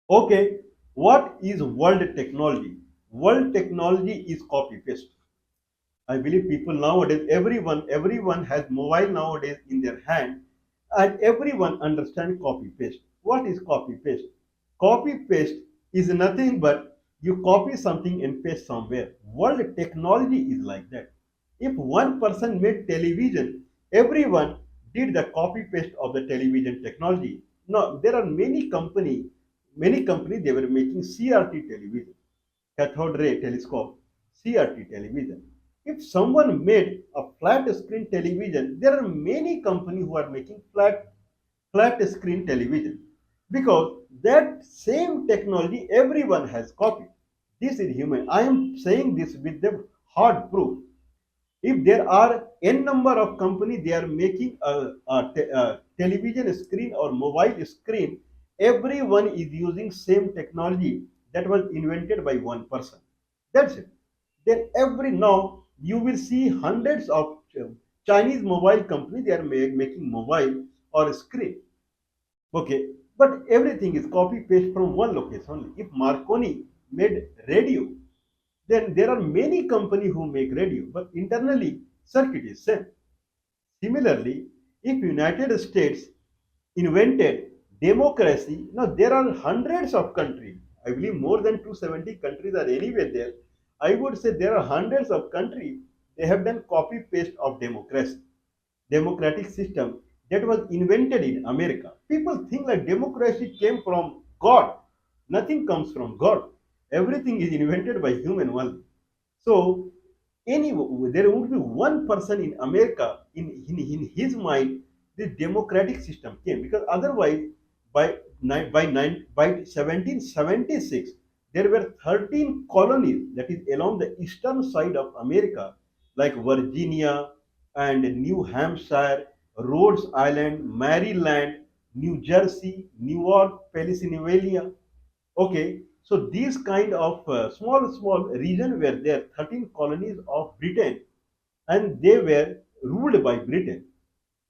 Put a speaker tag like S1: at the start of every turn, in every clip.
S1: Okay, what is world technology? World technology is copy paste. I believe people nowadays, everyone has mobile nowadays in their hand, and everyone understands copy paste. What is copy paste? Copy paste is nothing but you copy something and paste somewhere. World technology is like that. If one person made television, everyone did the copy paste of the television technology. Now there are many companies they were making CRT television, cathode ray telescope, CRT television. If someone made a flat screen television, there are many companies who are making flat screen television because that same technology everyone has copied. This is human. I am saying this with the hard proof. If there are n number of companies they are making a television screen or mobile screen, everyone is using same technology that was invented by one person. That's it. Then every now you will see hundreds of Chinese mobile companies they are making mobile or screen. Okay, but everything is copy paste from one location only. If Marconi made radio, then there are many companies who make radio, but internally circuit is same. Similarly, if United States invented democracy, now there are hundreds of countries. I believe more than 270 countries are anywhere there. I would say there are hundreds of countries. They have done copy paste of democracy, democratic system that was invented in America. People think like democracy came from God. Nothing comes from God. Everything is invented by human only. So any there would be one person in America in his mind the democratic system came because otherwise by 1776 there were 13 colonies that is along the eastern side of America like Virginia and New Hampshire, Rhode Island, Maryland, New Jersey, Newark, Pennsylvania. Okay, so these kind of small region were there, 13 colonies of Britain, and they were ruled by Britain.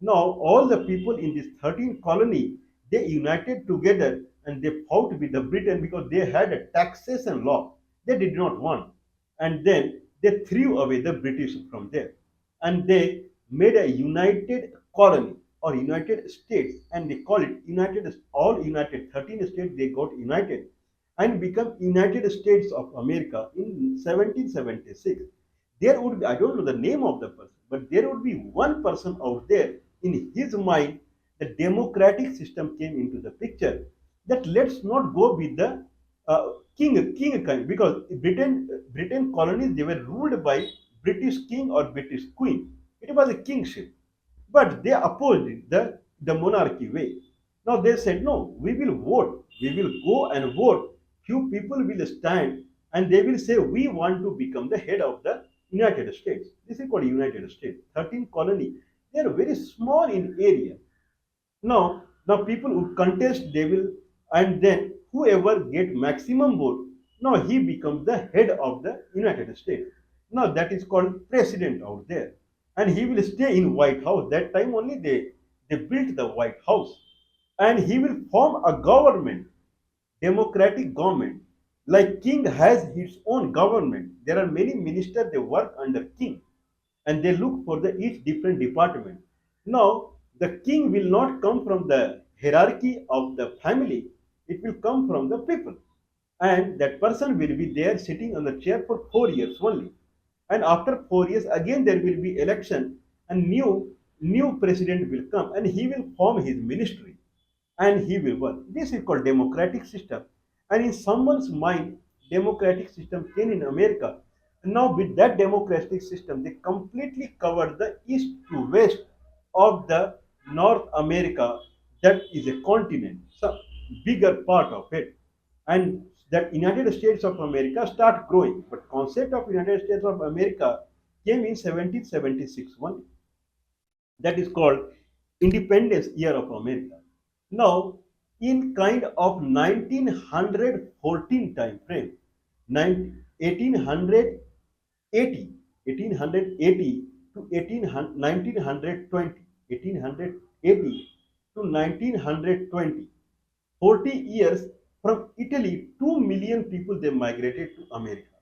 S1: Now all the people in this 13 colony they united together and they fought with the Britain because they had a taxation law they did not want, and then they threw away the British from there, and they made a united colony or United States, and they call it United all United 13 states they got united and become United States of America in 1776. There would be, I don't know the name of the person, but there would be one person out there in his mind, the democratic system came into the picture. That let's not go with the king kind because Britain colonies they were ruled by British king or British queen. It was a kingship, but they opposed it, the monarchy way. Now they said, no, we will vote. We will go and vote. Few people will stand and they will say, we want to become the head of the United States. This is called United States. 13 colony. They are very small in area. Now people would contest, they will, and then whoever get maximum vote, now he becomes the head of the United States. Now that is called president out there, and he will stay in White House. That time only they built the White House, and he will form a government, democratic government. Like king has his own government. There are many ministers they work under king and they look for the each different department. Now, the king will not come from the hierarchy of the family, it will come from the people. And that person will be there sitting on the chair for 4 years only. And after 4 years, again there will be election, and new president will come and he will form his ministry and he will work. This is called democratic system. And in someone's mind, democratic system came in America. And now with that democratic system, they completely covered the east to west of the North America. That is a continent, so bigger part of it. And that United States of America start growing. But concept of United States of America came in 1776 only. That is called independence year of America. Now, in kind of 1914 time frame, 1880, 1880 to 1920, 1880 to 1920, 40 years From Italy, 2 million people they migrated to America.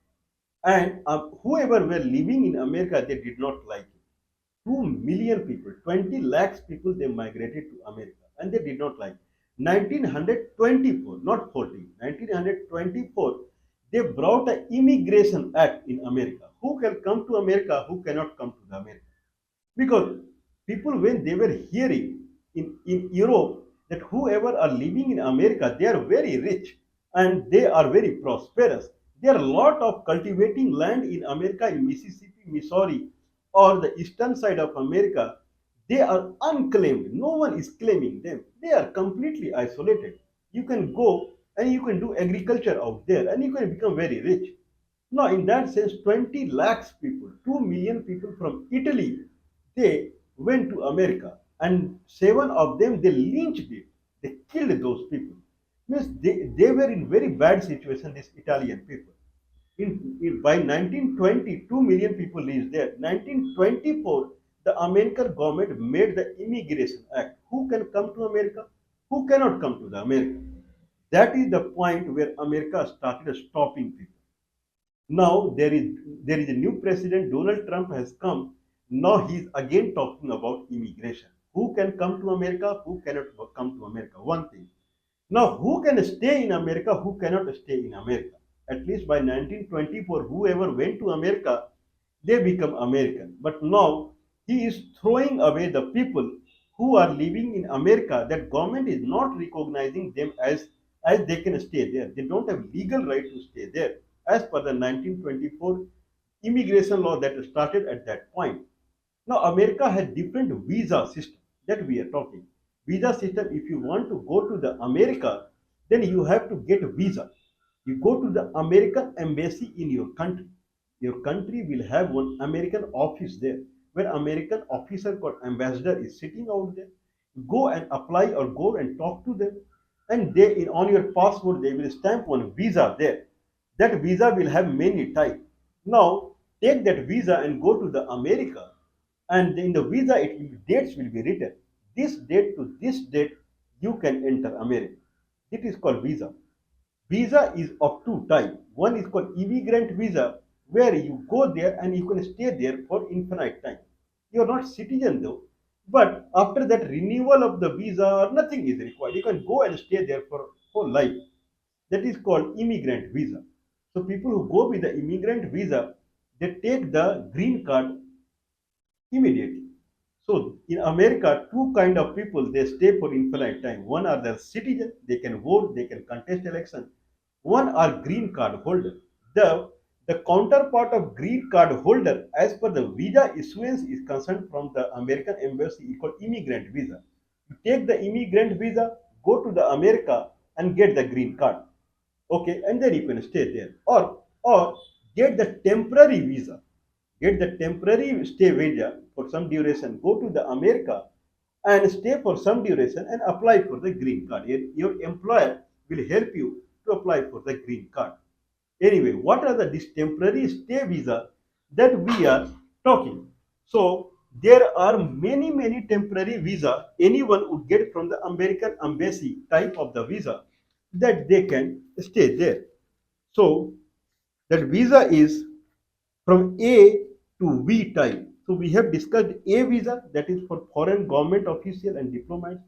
S1: And whoever were living in America, they did not like it. 2 million people, 20 lakhs people, they migrated to America and they did not like it. 1924, not 14, 1924, they brought an immigration act in America. Who can come to America, who cannot come to the America? Because people, when they were hearing in Europe that whoever are living in America, they are very rich and they are very prosperous. There are a lot of cultivating land in America, in Mississippi, Missouri, or the eastern side of America. They are unclaimed. No one is claiming them. They are completely isolated. You can go and you can do agriculture out there and you can become very rich. Now, in that sense, 20 lakhs people, 2 million people from Italy, they went to America and seven of them, they lynched it. They killed those people. Means they were in very bad situation, these Italian people. By 1920, 2 million people lived there. 1924, the American government made the Immigration Act. Who can come to America? Who cannot come to the America? That is the point where America started stopping people. Now there is a new president. Donald Trump has come. Now he is again talking about immigration. Who can come to America? Who cannot come to America? One thing. Now who can stay in America? Who cannot stay in America? At least by 1924, whoever went to America, they become American. But now he is throwing away the people who are living in America. That government is not recognizing them as they can stay there. They don't have legal right to stay there as per the 1924 immigration law that started at that point. Now, America has different visa system that we are talking. Visa system, if you want to go to the America, then you have to get a visa. You go to the American embassy in your country. Your country will have one American office there, where American officer called ambassador is sitting out there. Go and apply or go and talk to them. And they on your passport, they will stamp one visa there. That visa will have many types. Now, take that visa and go to the America, and in the visa dates will be written. This date to this date, you can enter America. It is called visa. Visa is of two types. One is called immigrant visa, where you go there and you can stay there for infinite time. You are not citizen though, but after that renewal of the visa, nothing is required. You can go and stay there for whole life. That is called immigrant visa. So people who go with the immigrant visa, they take the green card immediately. So in America, two kind of people they stay for infinite time. One are the citizen, they can vote, they can contest election. One are green card holder. The counterpart of green card holder, as per the visa issuance is concerned from the American embassy, is called immigrant visa. You take the immigrant visa, go to the America and get the green card. Okay, and then you can stay there. Or get the temporary visa. Get the temporary stay visa for some duration. Go to the America and stay for some duration and apply for the green card. Your employer will help you to apply for the green card. Anyway, what are this temporary stay visa that we are talking? So there are many temporary visa anyone would get from the American embassy type of the visa that they can stay there. So that visa is from A to V type. So we have discussed A visa, that is for foreign government official and diplomats.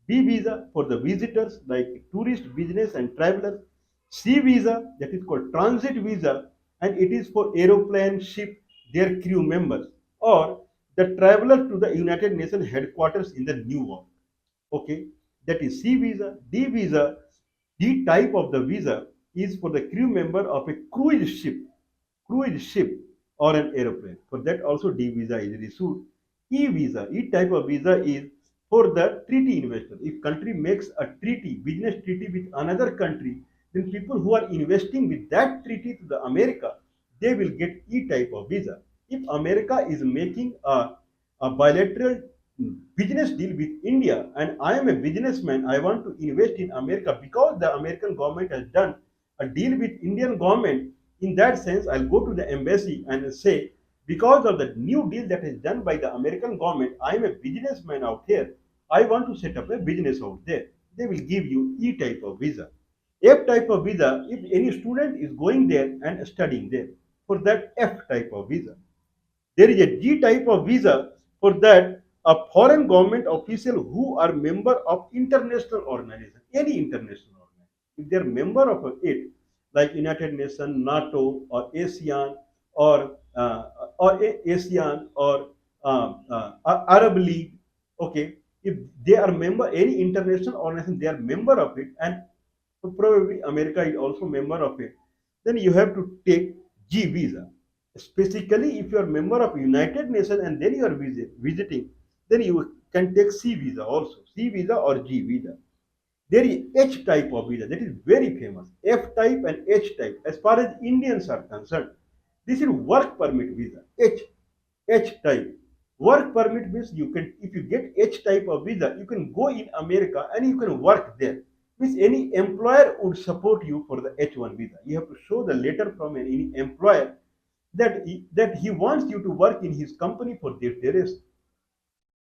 S1: B visa for the visitors like tourist, business and travelers. C visa, that is called transit visa, and it is for aeroplane, ship, their crew members, or the traveler to the United Nations headquarters in the New York. Okay, that is C visa. D visa, D type of the visa is for the crew member of a cruise ship or an aeroplane. For that also D visa is issued. E visa, E type of visa is for the treaty investor. If country makes a treaty, business treaty with another country, then people who are investing with that treaty to the America, they will get E type of visa. If America is making a bilateral business deal with India and I am a businessman, I want to invest in America because the American government has done a deal with Indian government. In that sense, I'll go to the embassy and say, because of the new deal that is done by the American government, I am a businessman out here. I want to set up a business out there. They will give you E type of visa. F type of visa, if any student is going there and studying there, for that F type of visa. There is a G type of visa, for that a foreign government official who are member of international organization, any international organization. If they are member of it, like United Nations, NATO, or ASEAN, or ASEAN, or Arab League, okay, if they are member any international organization, they are member of it, and probably America is also member of it, then you have to take G visa. Specifically, if you are member of United Nations and then you are visiting, then you can take C visa also, C visa or G visa. There is H type of visa that is very famous. F type and H type. As far as Indians are concerned, this is work permit visa. H type. Work permit means you can, if you get H type of visa, you can go in America and you can work there. Means any employer would support you for the H1 visa. You have to show the letter from any employer that he wants you to work in his company for this duration.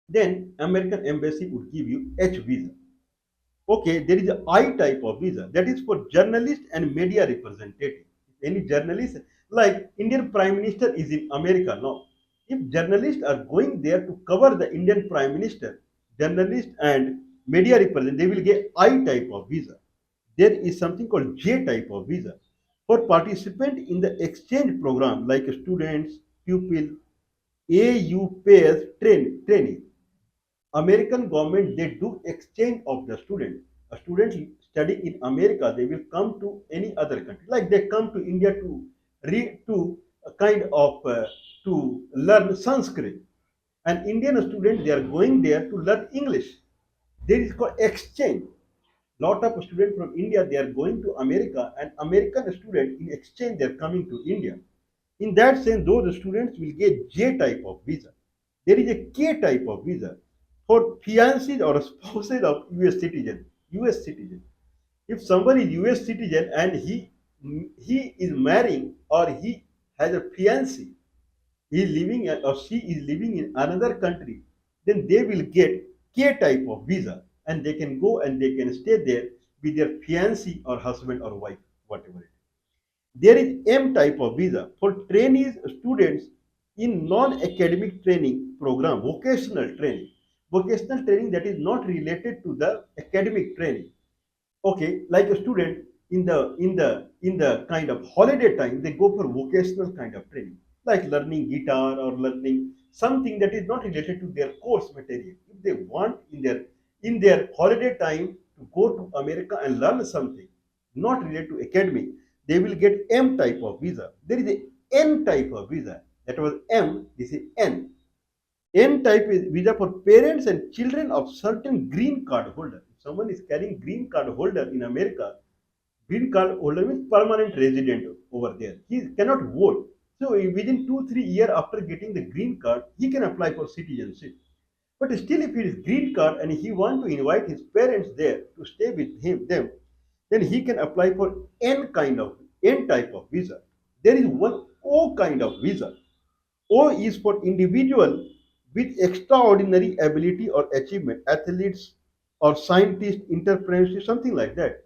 S1: Then American embassy would give you H visa. Okay, there is a I type of visa that is for journalist and media representative. Any journalist, like Indian Prime Minister is in America now. If journalists are going there to cover the Indian Prime Minister, journalists and media representative, they will get I type of visa. There is something called J type of visa for participant in the exchange program like students, pupil, AU pairs training. American government, they do exchange of the student. A student studying in America, they will come to any other country. Like they come to India to read to a kind of to learn Sanskrit. An Indian student, they are going there to learn English. There is called exchange. Lot of students from India, they are going to America, and American students in exchange they are coming to India. In that sense, those students will get J type of visa. There is a K type of visa for fiancés or spouses of US citizen. US citizen. If somebody is US citizen and he is marrying, or he has a fiancé, he is living or she is living in another country, then they will get K type of visa, and they can go and they can stay there with their fiancé or husband or wife, whatever it is. There is M type of visa for trainees students in non-academic training program, vocational training. Vocational training that is not related to the academic training. Okay, like a student in the kind of holiday time, they go for vocational kind of training, like learning guitar or learning something that is not related to their course material. If they want in their holiday time to go to America and learn something not related to academic, they will get M type of visa. There is a N type of visa. That was M, this is N. N type is visa for parents and children of certain green card holder. If someone is carrying green card holder in America, green card holder means permanent resident over there. He cannot vote. So within 2 3 years after getting the green card, he can apply for citizenship. But still, if it is green card and he want to invite his parents there to stay with them, then he can apply for N type of visa. There is one O kind of visa. O is for individual with extraordinary ability or achievement, athletes or scientists, entrepreneurs, something like that.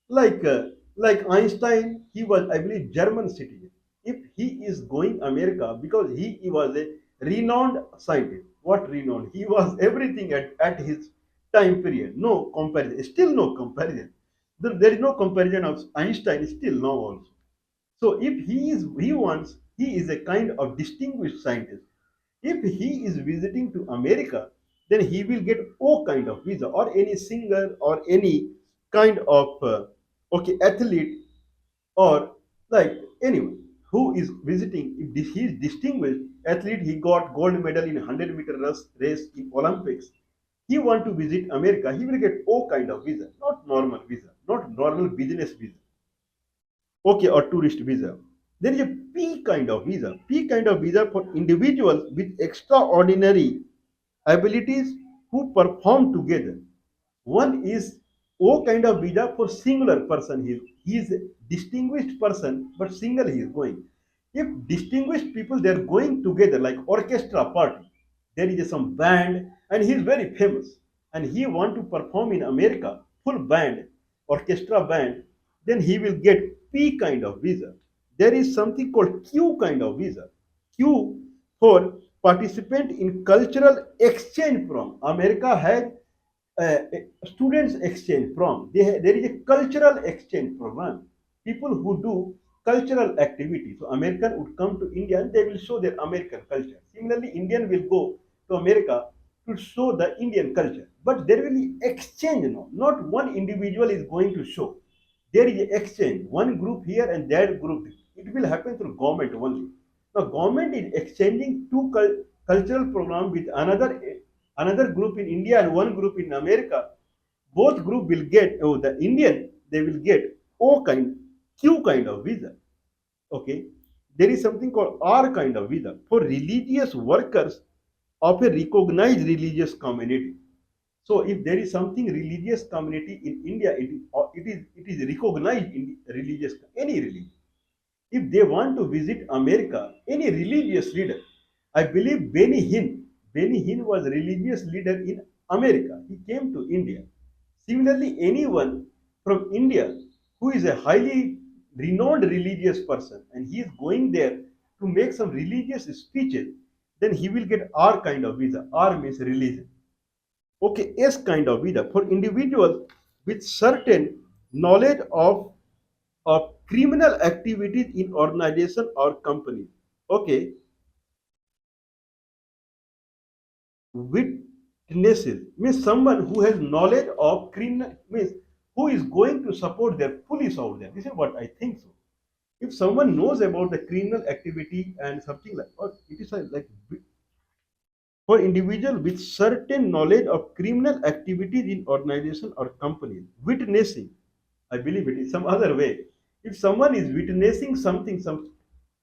S1: Like uh, like Einstein, he was, I believe, German citizen. If he is going America because he was a renowned scientist, what renowned? He was everything at his time period. No comparison. Still no comparison. There is no comparison of Einstein still now also. So if he is a kind of distinguished scientist. If he is visiting to America, then he will get O kind of visa, or any singer or any kind of athlete, or like anyone who is visiting. If he is distinguished athlete, he got gold medal in 100-meter race in Olympics. He want to visit America, he will get O kind of visa, not normal visa, not normal business visa. Okay, or tourist visa. There is a P kind of visa. P kind of visa for individuals with extraordinary abilities who perform together. One is O kind of visa for singular person. He is a distinguished person, but single he is going. If distinguished people they are going together like orchestra party, there is some band and he is very famous and he want to perform in America, full band, orchestra band. then he will get P kind of visa. There is something called Q kind of visa. Q for participant in cultural exchange program. America had students exchange program. There is a cultural exchange program. People who do cultural activities. So American would come to India and they will show their American culture. Similarly, Indian will go to America to show the Indian culture. But there will be exchange now. Not one individual is going to show. There is exchange. One group here and that group. It will happen through government only. Now government is exchanging two cultural program with another group in India and one group in America. Both group will get the Indian they will get O kind Q kind of visa. Okay, there is something called R kind of visa for religious workers of a recognized religious community. So if there is something religious community in India, it is recognized in religious any religion. If they want to visit America, any religious leader, I believe Benny Hinn was a religious leader in America. He came to India. Similarly, anyone from India who is a highly renowned religious person and he is going there to make some religious speeches, then he will get R kind of visa. R means religion. Okay, S kind of visa for individuals with certain knowledge of criminal activities in organization or company. Okay, witnesses means someone who has knowledge of criminal means who is going to support their police out there. This is what I think so. If someone knows about the criminal activity and something like, or it is like for individual with certain knowledge of criminal activities in organization or companies. Witnessing, I believe it is some other way. If someone is witnessing something, some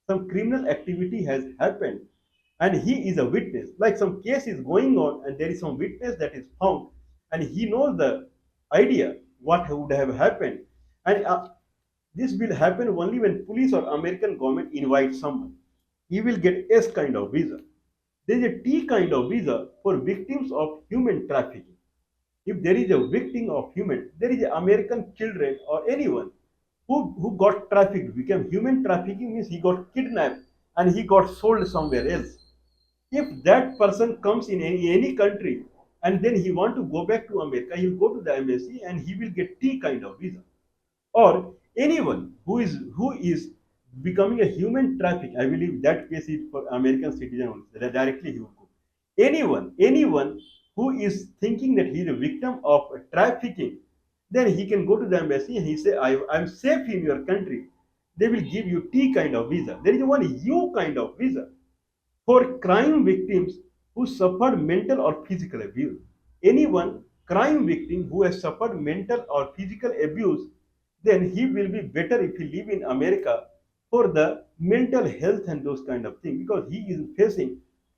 S1: criminal activity has happened, and he is a witness, like some case is going on, and there is some witness that is found, and he knows the idea what would have happened, and this will happen only when police or American government invite someone. He will get S kind of visa. There is a T kind of visa for victims of human trafficking. If there is a victim of human, there is American children or anyone who got trafficked, became human trafficking means he got kidnapped and he got sold somewhere else. If that person comes in any country and then he want to go back to America, he'll go to the embassy and he will get T kind of visa. Or anyone who is becoming a human traffic, I believe that case is for American citizen only. Directly he will go. Anyone who is thinking that he is a victim of trafficking, then he can go to the embassy and he say, I'm safe in your country. They will give you T kind of visa. There is one U kind of visa for crime victims who suffered mental or physical abuse. Anyone crime victim who has suffered mental or physical abuse, then he will be better if he live in America for the mental health and those kind of things because he is facing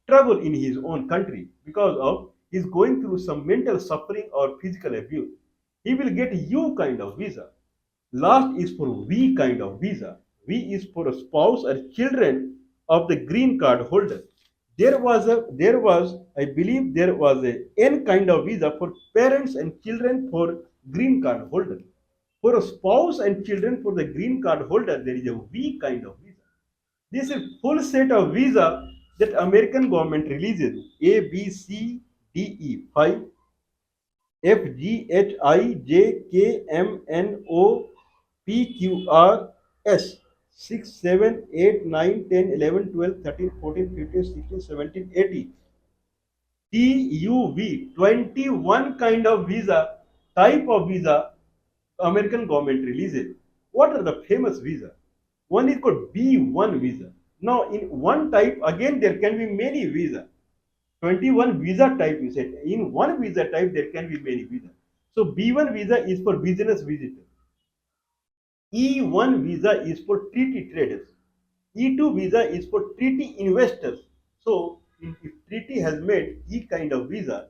S1: trouble in his own country because of he's going through some mental suffering or physical abuse. He will get U kind of visa. Last is for V kind of visa. V is for a spouse or children of the green card holder. There was I believe there was a N kind of visa for parents and children for green card holder. For a spouse and children for the green card holder, there is a V kind of visa. This is full set of visa that American government releases A B C D E 5 F G H I J K M N O P Q R S 6 7 8 9 10 11 12 13 14 15 16 17 18 TUV 21 kind of visa type of visa American government releases. What are the famous visa? One is called B1 visa. Now in one type again there can be many visa. 21 visa type you said. In one visa type there can be many visa. So B1 visa is for business visitors. E1 visa is for treaty traders. E2 visa is for treaty investors. So if treaty has made E kind of visa,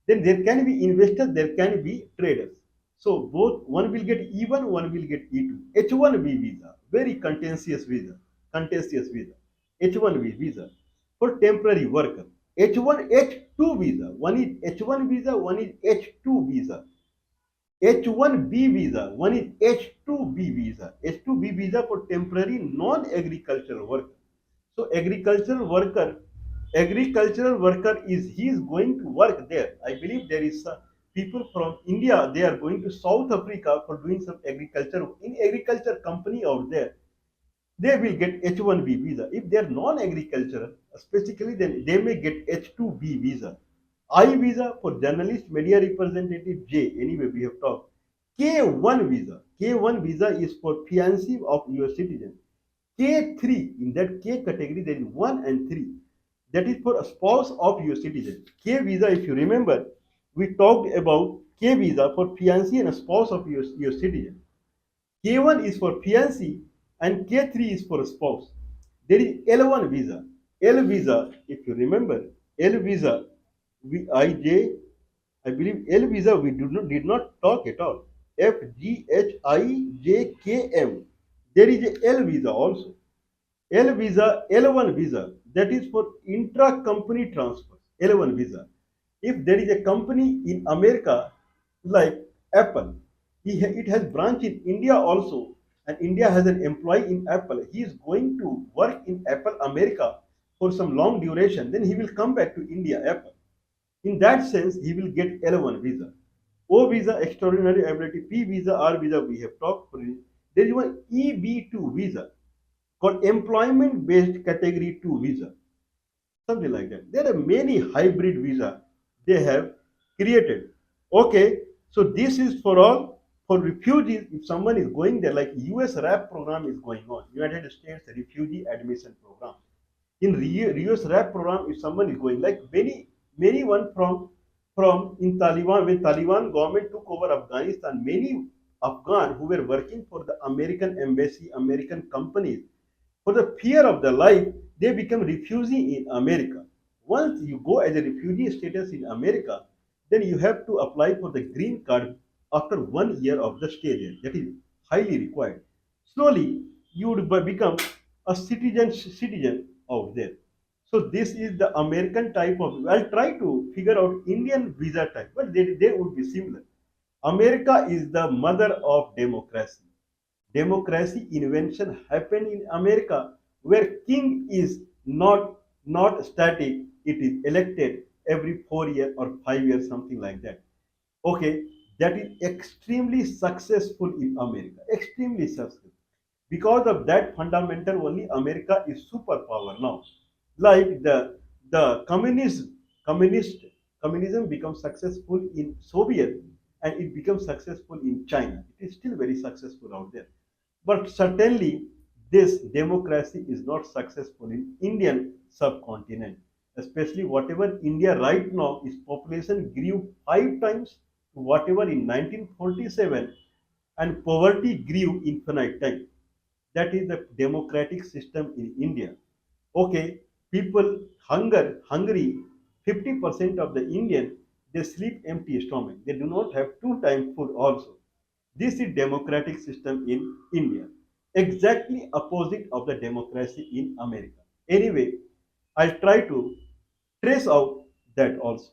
S1: then there can be investors, there can be traders. So both one will get E1, one will get E2. H1B visa, very contentious visa. H1B visa for temporary worker. H1, H2 visa. One is H1 visa, one is H2 visa. H1B visa, one is H2B visa. H2B visa for temporary non-agricultural worker. So agricultural worker is he is going to work there. I believe there is people from India. They are going to South Africa for doing some agriculture in agriculture company out there. They will get H1B visa. If they are non-agricultural, specifically, then they may get H2B visa. I visa for journalist, media representative. J. Anyway, we have talked. K1 visa. K1 visa is for fiancé of US citizen. K3, in that K category, there is 1 and 3. That is for a spouse of US citizen. K visa, if you remember, we talked about K visa for fiancé and a spouse of US citizen. K1 is for fiancé and K3 is for a spouse. There is L1 visa. L visa, if you remember, L visa, I believe L visa we did not talk at all. FGHIJKM. There is a L visa also. L visa, L1 visa, that is for intra-company transfers. L1 visa. If there is a company in America like Apple, it has branch in India also, and India has an employee in Apple. He is going to work in Apple America for some long duration. Then he will come back to India, Apple. In that sense, he will get L1 visa. O visa, extraordinary ability. P visa, R visa, we have talked for it. There is one EB2 visa called employment based category 2 visa, something like that. There are many hybrid visa they have created. Okay, so this is for all for refugees. If someone is going there, like US RAP program is going on, United States Refugee Admission Program. In US RAP program, if someone is going, like many one from in Taliban, when Taliban government took over Afghanistan, many Afghan who were working for the American embassy, American companies, for the fear of their life, they become refugee in America. Once you go as a refugee status in America, then you have to apply for the green card after 1 year of the stay there. That is highly required. Slowly, you would become a citizen out there. So this is the American type of. I'll try to figure out Indian visa type, but they would be similar. America is the mother of democracy. Democracy invention happened in America, where king is not static, it is elected every 4 years or 5 years, something like that. Okay, that is extremely successful in America, extremely successful. Because of that fundamental only, America is superpower now. Like the communist communism becomes successful in Soviet, and it becomes successful in China. It is still very successful out there. But certainly, this democracy is not successful in Indian subcontinent, especially whatever India right now, its population grew 5 times to whatever in 1947, and poverty grew infinite time. That is the democratic system in India. Okay, people hungry, 50% of the Indian, they sleep empty stomach. They do not have two-time food also. This is democratic system in India. Exactly opposite of the democracy in America. Anyway, I'll try to trace out that also.